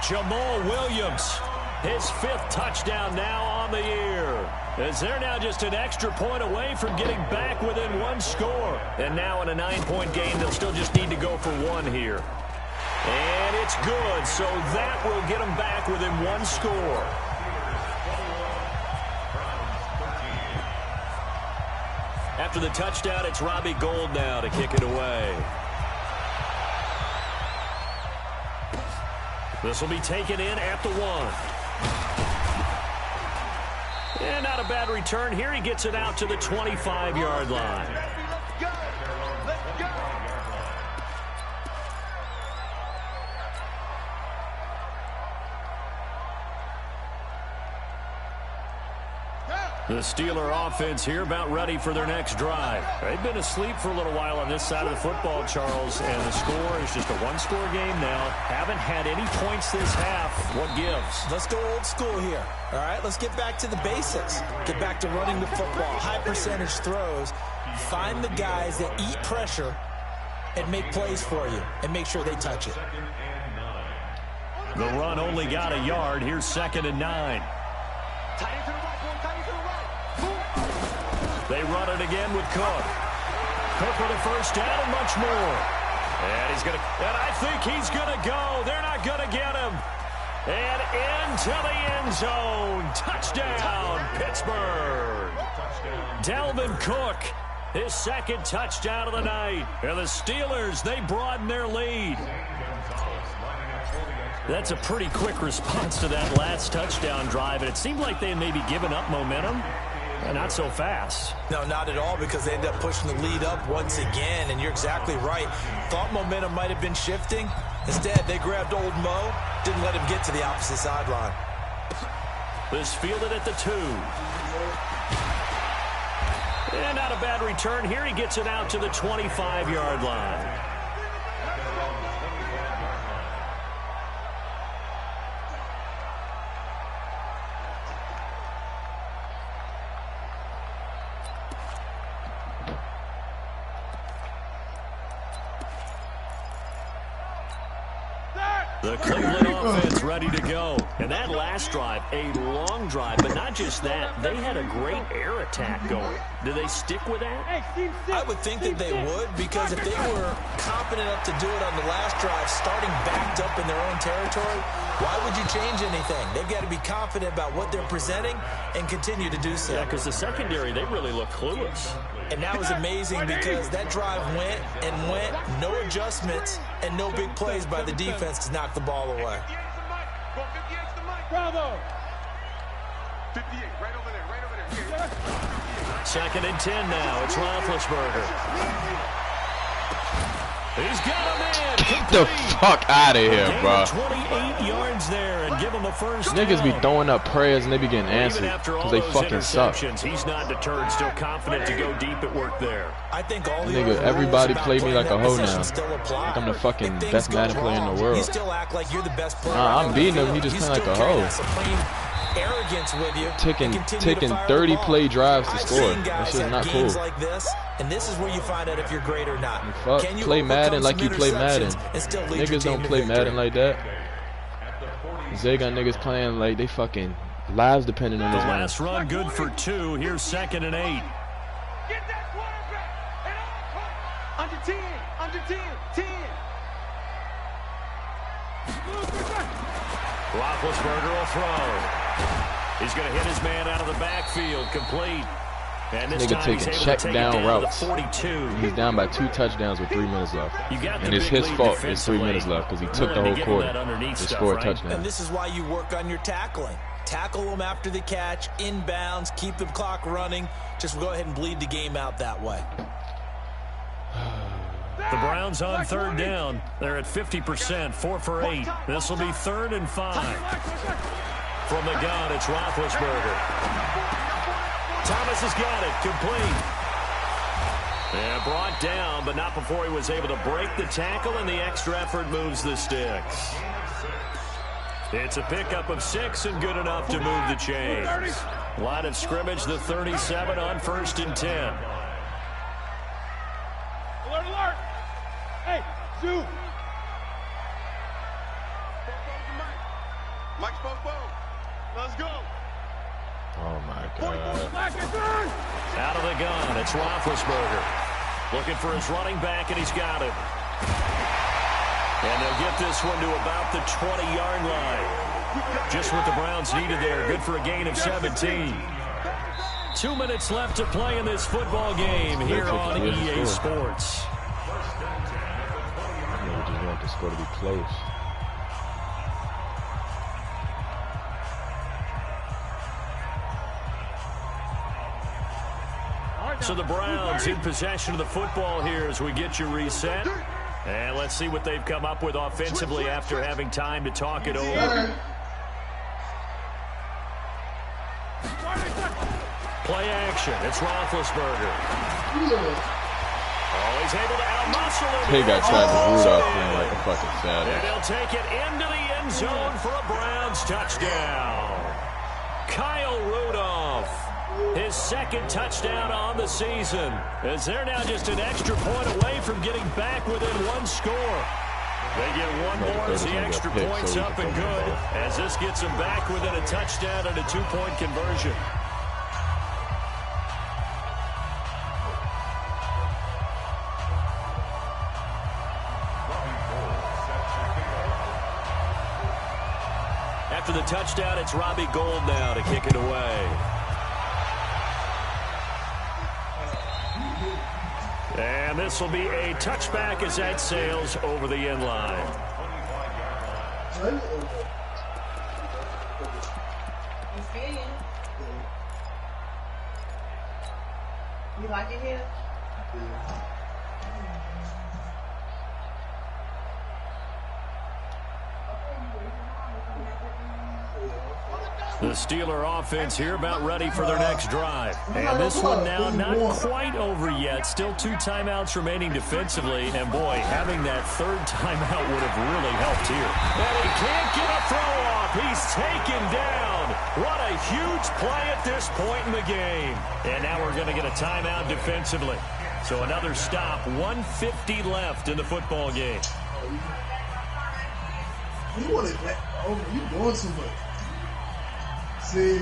Jamal Williams, his 5th touchdown now on the year. As they're now just an extra point away from getting back within 1 score. And now in a 9-point game, they'll still just need to go for 1 here. And it's good, so that will get them back within 1 score. After the touchdown, it's Robbie Gould now to kick it away. This will be taken in at the 1. And not a bad return here. He gets it out to the 25-yard line. Let's go. The Steeler offense here about ready for their next drive. They've been asleep for a little while on this side of the football, Charles, and the score is just a 1-score game now. Haven't had any points this half. What gives? Let's go old school here. All right, let's get back to the basics. Get back to running the football, high percentage throws. Find the guys that eat pressure and make plays for you and make sure they touch it. The run only got a yard. Here's 2nd and 9. They run it again with Cook. Cook with a 1st down and much more. And I think he's gonna go. They're not gonna get him. And into the end zone. Touchdown, Pittsburgh. Dalvin Cook, his 2nd touchdown of the night. And the Steelers, they broaden their lead. That's a pretty quick response to that last touchdown drive. And it seemed like they had maybe given up momentum. Not so fast. No, not at all, because they ended up pushing the lead up once again, and you're exactly right. Thought momentum might have been shifting. Instead, they grabbed old Mo, didn't let him get to the opposite sideline. This fielded at the 2. And not a bad return here. He gets it out to the 25-yard line. The Cleveland offense ready to go. And that last drive, a long drive, but not just that, they had a great air attack going. Do they stick with that? I would think that they would, because if they were confident enough to do it on the last drive, starting backed up in their own territory, why would you change anything? They've got to be confident about what they're presenting and continue to do so. Yeah, because the secondary, they really look clueless. And that was amazing, because that drive went and went, no adjustments, and no big plays by the defense to knock the ball away. Bravo. 58, right over there. 2nd and 10 now. It's Roethlisberger. He's got him in. Get the fuck out of here, bro. 28 yards there and give him a 1st down. Niggas be throwing up prayers and they be getting answered because they fucking suck. He's not deterred, still confident to go deep at work there. I think all the nigga, everybody play me like a hoe now. Like I'm the fucking best Madden player in the world. You still act like you're the best player. Nah, I'm beating him. He just playing like a hoe. Arrogance with you, taking 30 play drives to score. That's just not cool. Like this, and this is where you find out if you're great or not. Fuck, play Madden like you play Madden. Niggas don't play Madden like that. Zay got niggas playing like they fucking lives depending on this one. man. Last run good for 2. Here's 2nd and 8. Get that quarterback. Under 10. Under 10. 10. Roethlisberger will throw. He's going to hit his man out of the backfield, complete. And this nigga taking check down routes. 42. He's down by 2 touchdowns with 3 minutes left. And it's his fault. It's 3 minutes left because he took the whole quarter to score a touchdown. And this is why you work on your tackling. Tackle them after the catch, inbounds, keep the clock running. Just go ahead and bleed the game out that way. The Browns on 3rd down. They're at 50%, 4 for 8. This will be 3rd and 5. From the gun, it's Roethlisberger. Thomas has got it, complete. And brought down, but not before he was able to break the tackle, and the extra effort moves the sticks. It's a pickup of 6 and good enough to move the chains. Line of scrimmage, the 37 on 1st and 10. Alert, alert! Hey, Zoo! Mike's postponed. Let's go. Oh, my God. Out of the gun, it's Roethlisberger. Looking for his running back, and he's got it. And they'll get this one to about the 20-yard line. Just what the Browns needed there. Good for a gain of 17. 2 minutes left to play in this football game here on EA Sports. We just want the score to be close. So the Browns in possession of the football here as we get you reset. And let's see what they've come up with offensively after having time to talk it over. Play action. It's Roethlisberger. Oh, he's able to outmuscle him. He got Travis Rudolph in like a fucking savage. And they'll take it into the end zone for a Browns touchdown. Kyle Rudolph, his second touchdown on the season, as they're now just an extra point away from getting back within one score. They get one more as the extra point's up and good, as this gets them back within a touchdown and a 2-point conversion. After the touchdown, it's Robbie Gould now to kick it away. And this will be a touchback as that sails over the end line. You like it here? The Steeler offense here about ready for their next drive. And this one now not quite over yet. Still 2 timeouts remaining defensively. And boy, having that 3rd timeout would have really helped here. And he can't get a throw off. He's taken down. What a huge play at this point in the game. And now we're going to get a timeout defensively. So another stop. 1:50 left in the football game. You want it back. Oh, you doing too much. See,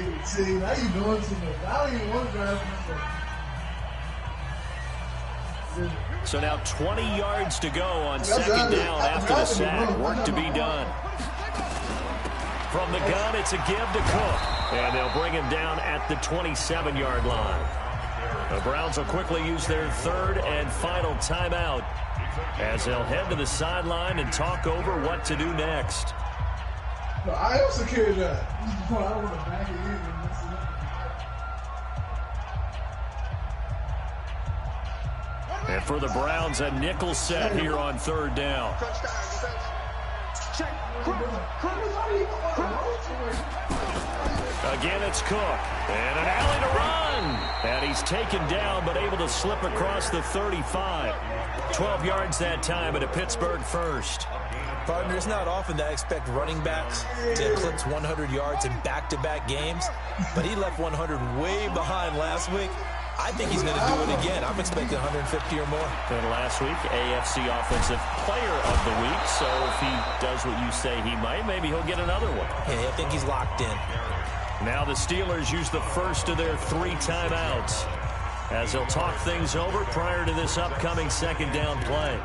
now you doing too much. I don't even want to drive this. So now 20 yards to go on 2nd down after the sack. Work to be done. From the gun, it's a give to Cook. And they'll bring him down at the 27-yard line. The Browns will quickly use their 3rd and final timeout as they'll head to the sideline and talk over what to do next. No, I am secure that. I want to back it in. And for the Browns, a nickel set here on 3rd down. Again, it's Cook. And an alley to run. And he's taken down, but able to slip across the 35. 12 yards that time, and a Pittsburgh first. Partner, it's not often that I expect running backs to eclipse 100 yards in back-to-back games, but he left 100 way behind last week. I think he's going to do it again. I'm expecting 150 or more. And last week, AFC Offensive Player of the Week, so if he does what you say he might, maybe he'll get another one. Yeah, I think he's locked in. Now the Steelers use the first of their 3 timeouts as they'll talk things over prior to this upcoming 2nd down play.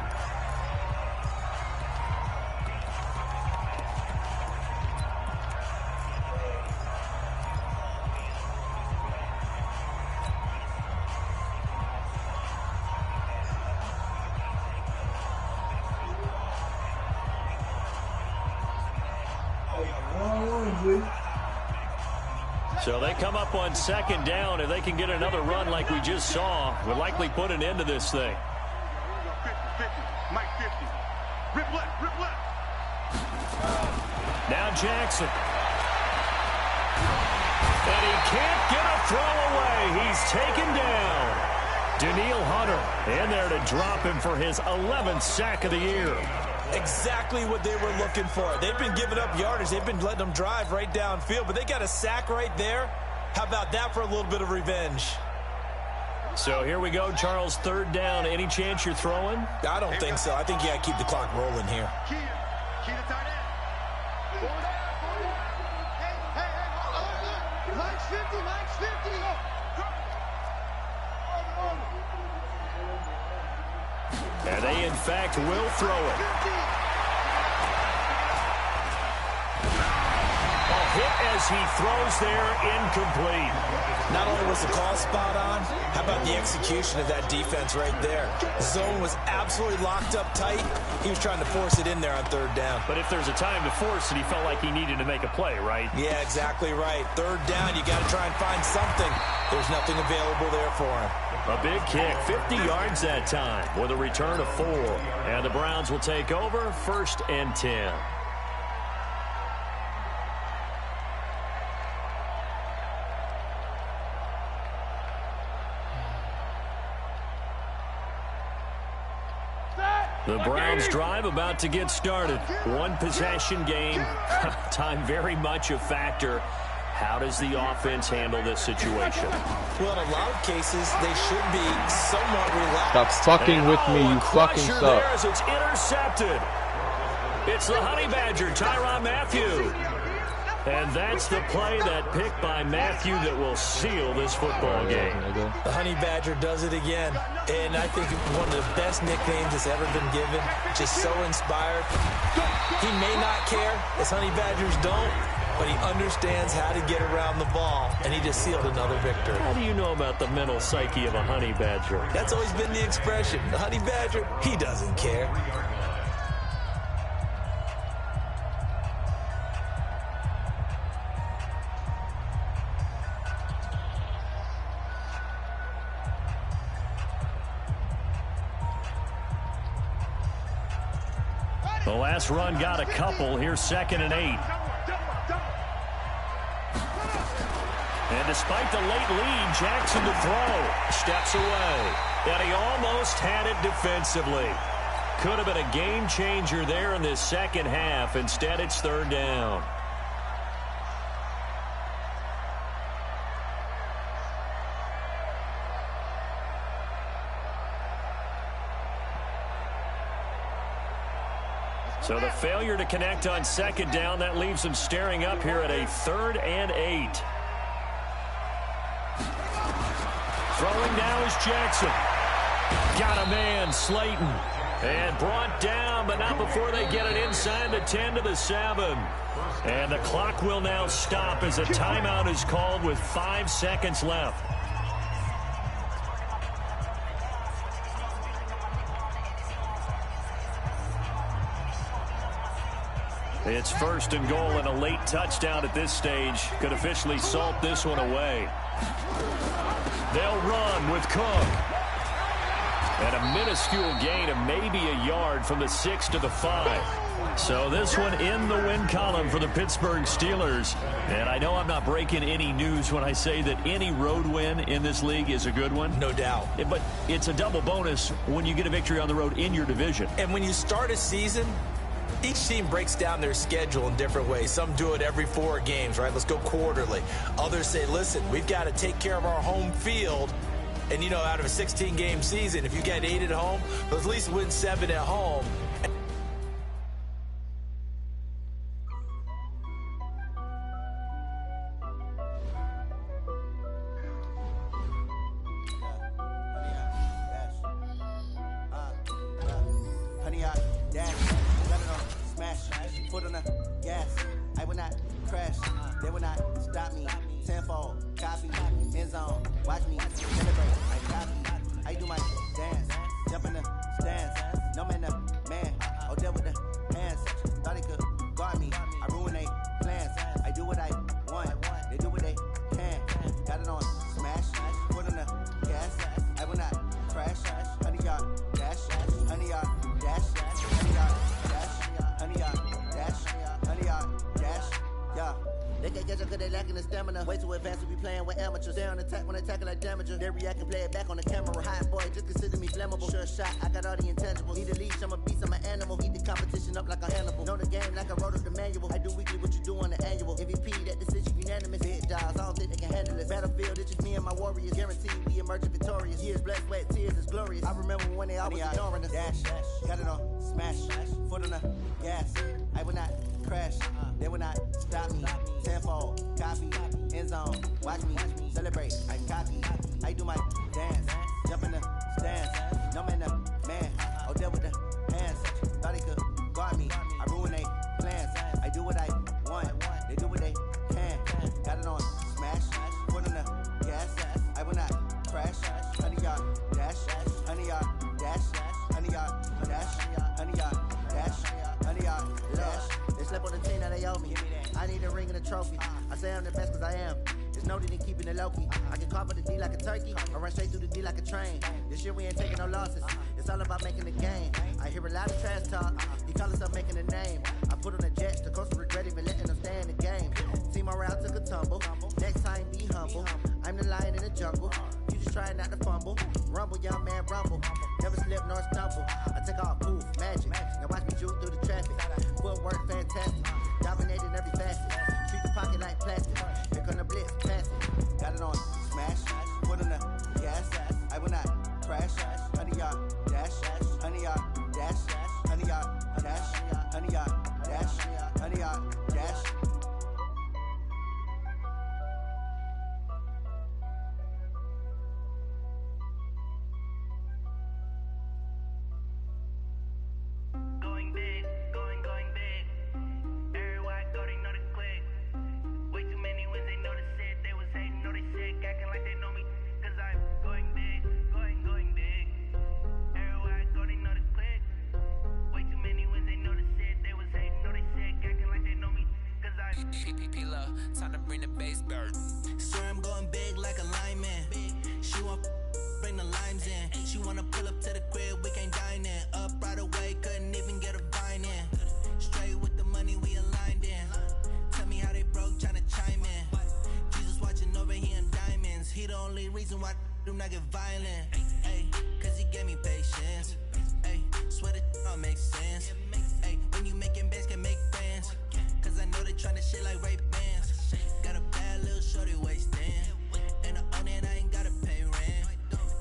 So they come up on 2nd down. If they can get another run like we just saw, would likely put an end to this thing. 50, Mike 50. Rip left, rip left. Now Jackson. And he can't get a throw away. He's taken down. Danielle Hunter in there to drop him for his 11th sack of the year. Exactly what they were looking for. They've been giving up yardage. They've been letting them drive right downfield, but they got a sack right there. How about that for a little bit of revenge? So here we go, Charles, 3rd down. Any chance you're throwing? I don't think so. I think you got to keep the clock rolling here. Key to tight end. Hey, Mike's 50, Mike's 50. And they, in fact, will throw it. A hit as he throws there, incomplete. Not only was the call spot on, how about the execution of that defense right there? The zone was absolutely locked up tight. He was trying to force it in there on 3rd down. But if there's a time to force it, he felt like he needed to make a play, right? Yeah, exactly right. 3rd down, you got to try and find something. There's nothing available there for him. A big kick, 50 yards that time with a return of 4. And the Browns will take over, 1st and 10. The Browns drive about to get started. 1 possession game. Time very much a factor. How does the offense handle this situation? Well, in a lot of cases, they should be somewhat relaxed. Stop fucking with me, you fucking suck. As it's intercepted. It's the Honey Badger, Tyrann Mathieu. And that's the play, that pick by Mathieu, that will seal this football game. The Honey Badger does it again. And I think one of the best nicknames that's ever been given. Just so inspired. He may not care, as Honey Badgers don't, but he understands how to get around the ball, and he just sealed another victory. How do you know about the mental psyche of a Honey Badger? That's always been the expression. The Honey Badger, he doesn't care. The last run got a couple. Here's 2nd and 8. And despite the late lead, Jackson to throw. Steps away. And he almost had it defensively. Could have been a game changer there in this second half. Instead, it's 3rd down. So the failure to connect on 2nd down, that leaves them staring up here at a 3rd and 8. Throwing now is Jackson. Got a man, Slayton. And brought down, but not before they get it inside the 10 to the 7. And the clock will now stop as a timeout is called with 5 seconds left. It's 1st and goal, and a late touchdown at this stage could officially salt this one away. They'll run with Cook. And a minuscule gain of maybe a yard from the 6 to the 5. So this one in the win column for the Pittsburgh Steelers. And I know I'm not breaking any news when I say that any road win in this league is a good one. No doubt. But it's a double bonus when you get a victory on the road in your division. And when you start a season, each team breaks down their schedule in different ways. Some do it every 4 games, right? Let's go quarterly. Others say, listen, we've got to take care of our home field. And, you know, out of a 16-game season, if you get 8 at home, let's at least win 7 at home. can't catch up cause they lacking the stamina. Way too advanced to be playing with amateurs. They on attack when they tackle like damager. They react and play it back on the camera. Hot boy, just consider me flammable. Sure shot, I got all the intangibles. Need a leash, I'm a beast, I'm an animal. Eat the competition up like a Hannibal. Know the game like I wrote up the manual. I do weekly what you do on the annual. MVP, that decision unanimous. Big dogs, I don't think they can handle it. Battlefield, it's just me and my warriors. Guaranteed we emerging victorious. Years, blood, sweat, tears, it's glorious. I remember when they always ignoring us. Dash, got it on, smash, foot on the gas. I will not crash, they will not stop me. Tenfold, copy, end zone, watch me celebrate. I copy, I do my dance, jump in the stands. No man, the man, oh there with the hands. Thought he could guard me, I ruin they plans. I do what I want, they do what they can. Got it on, smash, foot on the gas. I will not crash, 100-yard dash, 100-yard dash, 100-yard dash, 100-yard dash, 100-yard dash. They slept on the team, now they owe me. I need a ring and a trophy. I say I'm the best cause I am. It's noted in keeping it low-key. I can carve the D like a turkey. I run straight through the D like a train. This year we ain't taking no losses. It's all about making the game. I hear a lot of trash talk. He call himself making a name. I put on the jets. The coach regret even letting them stay in the game. Team around took a tumble. Next time be humble. I'm the lion in the jungle. You just try not to fumble. Rumble, young man, rumble. Never slip nor stumble. I take off, poof, magic. Now watch me juke through the traffic. Footwork fantastic. Dominating every facet. Treat the pocket like plastic. Here come the blitz, pass it. Got it on, smash. Foot on the gas. I will not crash. 100-yard dash. 100-yard dash. 100-yard dash. 100-yard dash. 100-yard dash. Going big, going big. Everywhere I go, they know the click. Way too many wins, they know the shit. They was hating, know they sick, acting like they know me. Cause I'm going big, going big. Everywhere I go, they know the click. Way too many wins, they know the shit. They was hating, know they sick, acting like they know me. Cause I'm PPP love, time to bring the bass bird. Swear I'm going big like a lineman. She want bring the limes in. She wanna pull up to the crib, we can't dine in. Up right away, couldn't even get a vine in. Straight with the money we aligned in. Tell me how they broke, tryna chime in. Jesus watching over here in diamonds. He the only reason why do not get violent. Ay, cause he gave me patience. Ay, swear that all makes sense. Ay, when you making bands can make friends. Cause I know they tryna shit like Ray-Bans. Got a bad little shorty wasting. And I own it, I ain't gotta pay rent.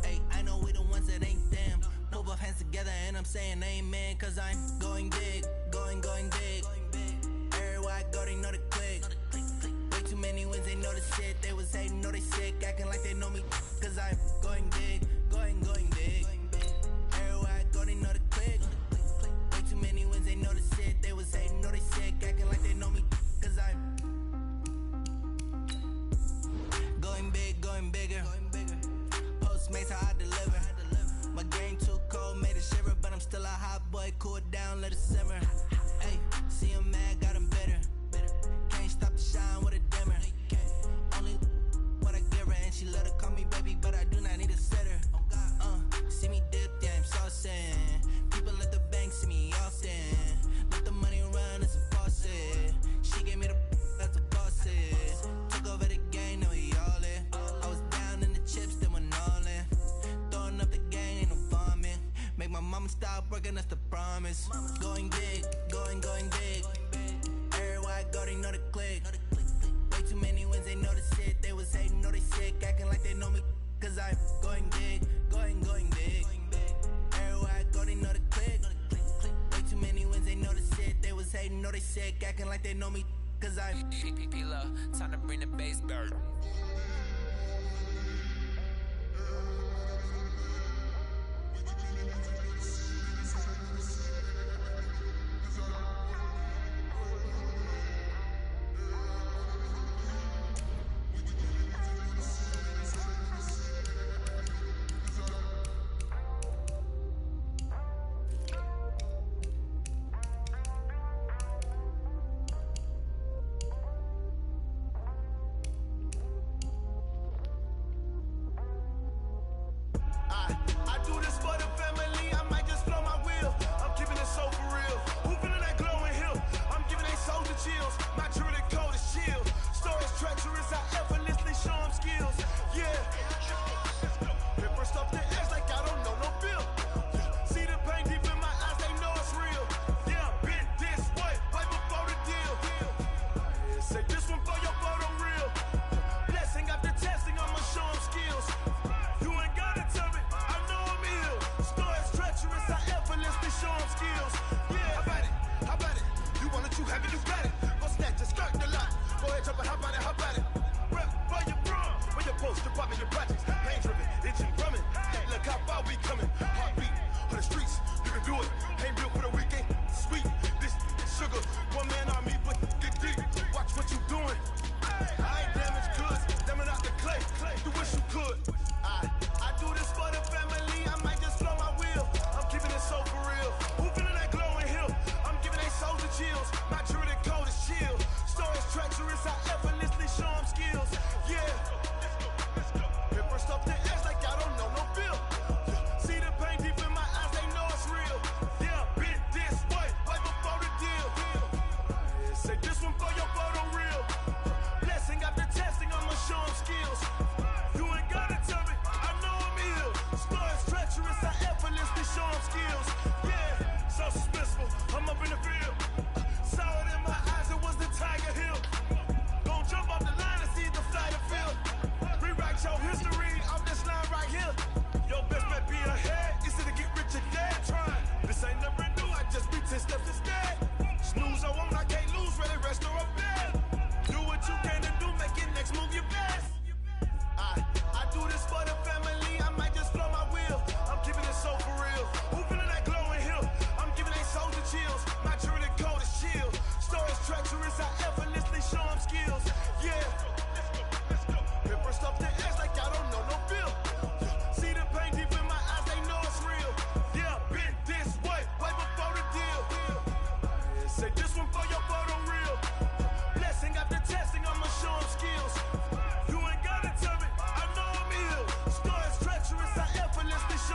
Ay, I know we the ones that ain't them. Put both hands together and I'm saying amen. Cause I'm going big, going big. Everywhere I go, they know the click. Way too many wins, they know the shit. They was hating, know they sick, acting like they know me. Cause I'm going big, going big. Everywhere I go, they know the click. Way too many wins, they know the shit. They was hating, know they sick, acting like they know me. Cause I'm going big, going bigger. Postmates how I deliver. My game too cold, made a shiver, but I'm still a hot boy. Cool it down, let it simmer. Hey, see him mad, got him bitter. Can't stop the shine with a dimmer. Only what I give her, and she let her call me baby, but I do not need a sitter. See me dip, yeah, I'm saucing. People at the bank see me often. Let the money run, it's a faucet. She gave me the that's a faucet. Took over the game, now we all in. I was down in the chips, then went all in. Throwing up the gang, ain't no vomit. Make my mama stop working, that's the promise. Going big, going big. Everywhere I go, they know the click. Way too many wins, they know the shit. They was hating, know they sick, acting like they know me. Cause I'm going big, going big. Everywhere I go, they know the click. Way too many wins, they know the shit. They was hating, know they sick, acting like they know me. Cause I'm PPP love, time to bring the bass bird.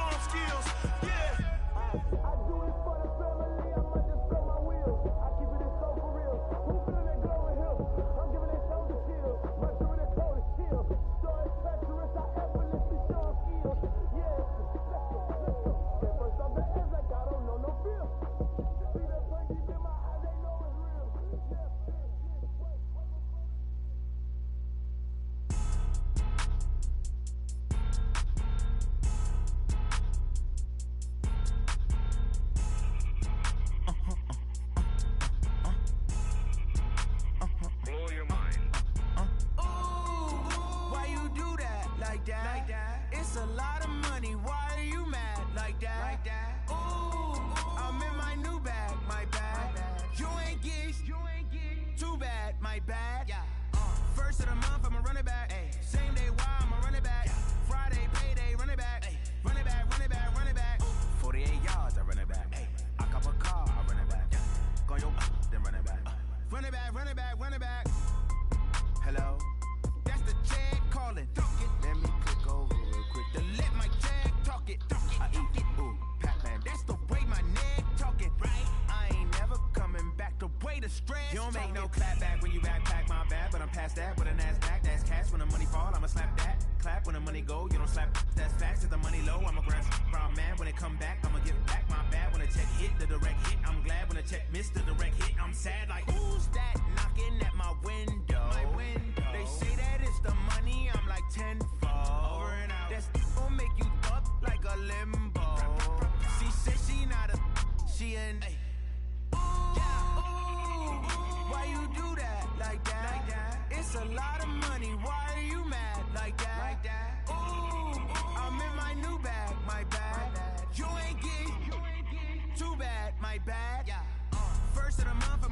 show them skills. Yeah. I do it for the family, I might just spell my wheels. I keep it so for real. Who feeling that glowing hill? I'm giving it shoulder shield. My doing it cold as steel. So it's treacherous, I effortlessly show them skills. Yeah, let's go. At first I'm the edge like I don't know no feel. See that play deep in my eyes, they know it's real. Blow your mind. Why you do that like that? It's a lot of money. Why are you mad like that? Ooh, I'm in my new bag, my bad. You ain't get too bad, my bad. First of the month, I'ma run it back. Same day, why I'ma run it back. Friday, payday, run it back. Run it back, run it back, run it back. 48 yards, I run it back. I cop a car, I run it back. Go your then run it back. Run it back, run it back, run it back. Hello? That's the jag calling. Let me click over real quick to let my jag talk it. I eat it, ooh, Pac-Man. That's the way my neck talking, right? I ain't never coming back the way the stress. You don't make no clap back when you backpack my bad, but I'm past that with a NASDAQ. That's cash when the money fall, I'ma slap that. Clap when the money go, you don't slap. That's facts. If the money low, I'ma grab brown man. When it come back, I'ma give back my bad. When the check hit, the direct hit. I'm glad when the check missed the direct hit. I'm sad like who's that knocking at my window? They say that it's the money, I'm like tenfold. Over and out. That's gon' make you up like a limbo. She said she not a, she an. Why you do that like that? It's a lot of money. Why are you mad like that? Ooh, I'm in my new bag, my bad. You ain't get too bad, my bad. First of the month,